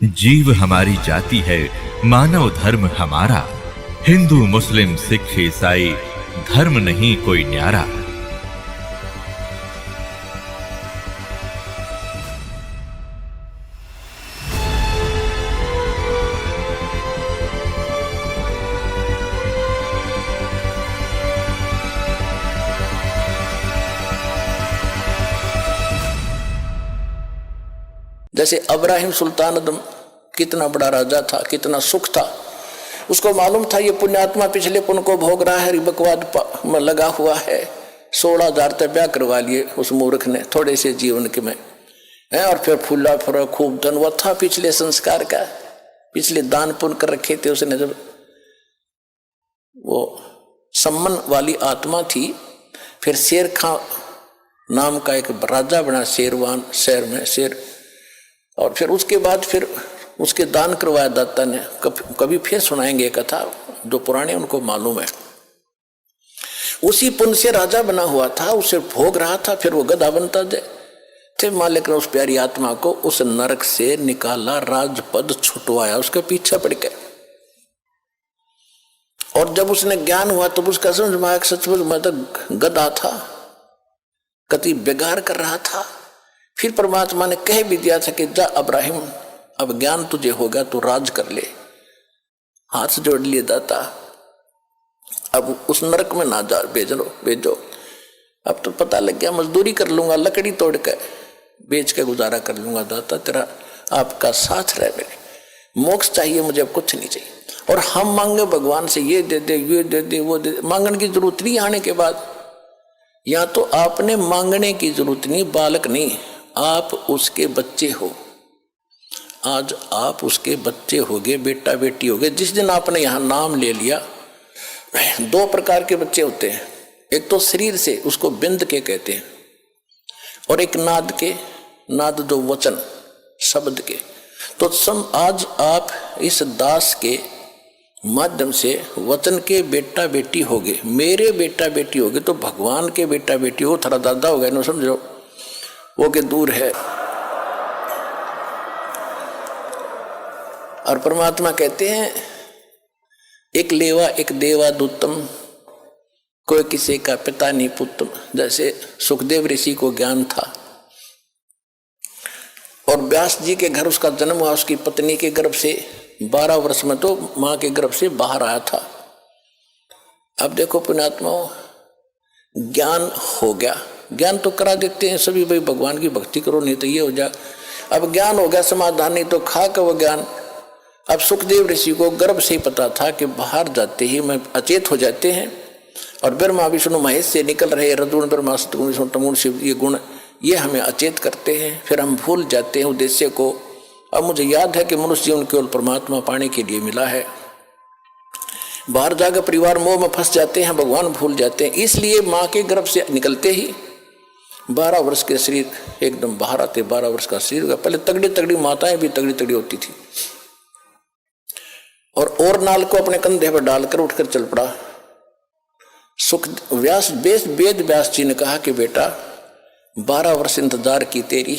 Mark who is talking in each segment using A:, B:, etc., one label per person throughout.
A: जीव हमारी जाति है, मानव धर्म हमारा। हिंदू मुस्लिम सिख ईसाई धर्म नहीं कोई न्यारा।
B: जैसे अब्राहिम सुल्तान अदम कितना बड़ा राजा था, कितना सुख था। उसको मालूम था ये पुण्यात्मा पिछले पुण्य को भोग रहा है, बकवाद में लगा हुआ है। 16,000 तक ब्याह करवा लिए उस मूर्ख ने थोड़े से जीवन के में है। और फिर फूला फुरा खूब धनवत था पिछले संस्कार का, पिछले दान पुण्य कर रखे थे उसने। जब वो सम्मन वाली आत्मा थी, फिर शेर खां नाम का एक राजा बना शेरवान शहर में शेर। और फिर उसके बाद फिर उसके दान करवाया दाता ने। कभी फिर सुनाएंगे कथा जो पुराने उनको मालूम है। उसी पुण्य से राजा बना हुआ था, उसे भोग रहा था, फिर वो गधा बनता जाए। फिर मालिक ने उस प्यारी आत्मा को उस नरक से निकाला, राजपद छुटवाया, उसके पीछे पड़ गए। और जब उसने ज्ञान हुआ तो उसका समझ में आया सचमुच मैं तो गधा था, कति बेगार कर रहा था। फिर परमात्मा ने कह भी दिया था कि जा अब्राहिम, अब ज्ञान तुझे होगा तो राज कर ले। हाथ जोड़ लिए दाता, अब उस नरक में ना जा, भेजो। अब तो पता लग गया, मजदूरी कर लूंगा, लकड़ी तोड़ कर बेच के गुजारा कर लूंगा। दाता तेरा आपका साथ रहे, मेरे मोक्ष चाहिए मुझे, अब कुछ नहीं चाहिए। और हम मांगे भगवान से ये दे दे, ये दे दे, वो दे दे, मांगने की जरूरत नहीं। आने के बाद या तो आपने मांगने की जरूरत नहीं, बालक नहीं, आप उसके बच्चे हो। आज आप उसके बच्चे होगे, बेटा बेटी होगे। जिस दिन आपने यहां नाम ले लिया, 2 प्रकार के बच्चे होते हैं। एक तो शरीर से, उसको बिंद के कहते हैं, और एक नाद के, नाद जो वचन शब्द के। तो आज आप इस दास के माध्यम से वचन के बेटा बेटी होगे, मेरे बेटा बेटी होगे। तो भगवान के बेटा बेटी हो, थोड़ा दादा हो गए ना, समझो वो के दूर है। और परमात्मा कहते हैं एक लेवा एक देवा दूतम, कोई किसी का पिता नहीं पुत्रम। जैसे सुखदेव ऋषि को ज्ञान था और व्यास जी के घर उसका जन्म हुआ, उसकी पत्नी के गर्भ से 12 वर्ष में तो मां के गर्भ से बाहर आया था। अब देखो पुण्यात्माओं, ज्ञान हो गया, ज्ञान तो करा देते हैं सभी, भाई भगवान की भक्ति करो नहीं तो ये हो जाए। अब ज्ञान हो गया, समाधान नहीं तो खा का वो ज्ञान। अब सुखदेव ऋषि को गर्भ से ही पता था कि बाहर जाते ही मैं अचेत हो जाते हैं, और ब्रह्मा विष्णु महेश से निकल रहे रजोगुण ब्रह्मा सतगुण विष्णु तमोगुण शिव, ये गुण ये हमें अचेत करते हैं। फिर हम भूल जाते हैं उद्देश्य को। अब मुझे याद है कि मनुष्य जीवन केवल परमात्मा पाने के लिए मिला है। बाहर जाकर परिवार मोह में फंस जाते हैं, भगवान भूल जाते हैं। इसलिए माँ के गर्भ से निकलते ही 12 वर्ष के शरीर एकदम बाहर आते, 12 वर्ष का शरीर का। पहले तगड़ी तगड़ी माताएं भी तगड़ी तगड़ी होती थी। और नाल को अपने कंधे पर डालकर उठकर चल पड़ा। सुख व्यास वेद व्यास जी ने कहा कि बेटा 12 वर्ष इंतजार की, तेरी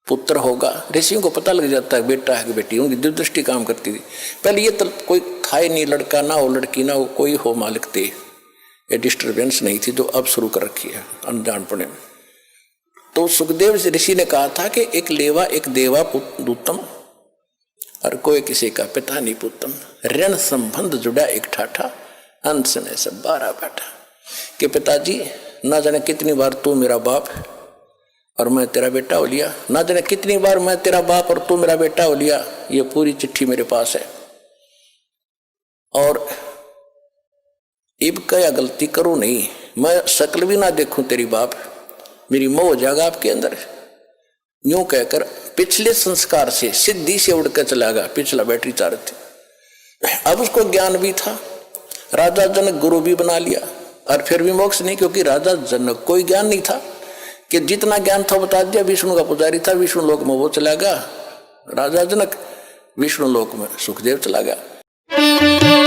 B: पुत्र होगा। ऋषियों को पता लग जाता है बेटा है कि बेटी, उनकी दूरदृष्टि काम करती थी। पहले ये तो कोई था ही नहीं, लड़का ना हो लड़की ना हो, कोई हो मालिक थे, ये डिस्टर्बेंस नहीं थी जो अब शुरू कर रखी है अनजानपने में। तो सुखदेव ऋषि ने कहा था कि एक लेवा एक देवा दूतम, और कोई किसी का पिता नहीं पुत्रम। ऋण संबंध जुड़ा एक ठाठा, अंत में सब 12 बैठा। कि पिताजी ना जाने कितनी बार तू मेरा बाप और मैं तेरा बेटा हो लिया, ना जाने कितनी बार मैं तेरा बाप और तू मेरा बेटा हो लिया। ये पूरी चिट्ठी मेरे पास है। और इब क्या गलती करूं नहीं, मैं शक्ल भी ना देखूं तेरी बाप, मेरी मोह हो जाएगा आपके अंदर। यूं कहकर पिछले संस्कार से सिद्धि से उड़कर चला गया, पिछला बैटरी चार्ज थी। अब उसको ज्ञान भी था, राजा जनक गुरु भी बना लिया, और फिर भी मोक्ष नहीं, क्योंकि राजा जनक कोई ज्ञान नहीं था कि जितना ज्ञान था बता दिया। विष्णु का पुजारी था, विष्णु लोक में वो चला गया राजा जनक, विष्णु लोक में सुखदेव चला गया।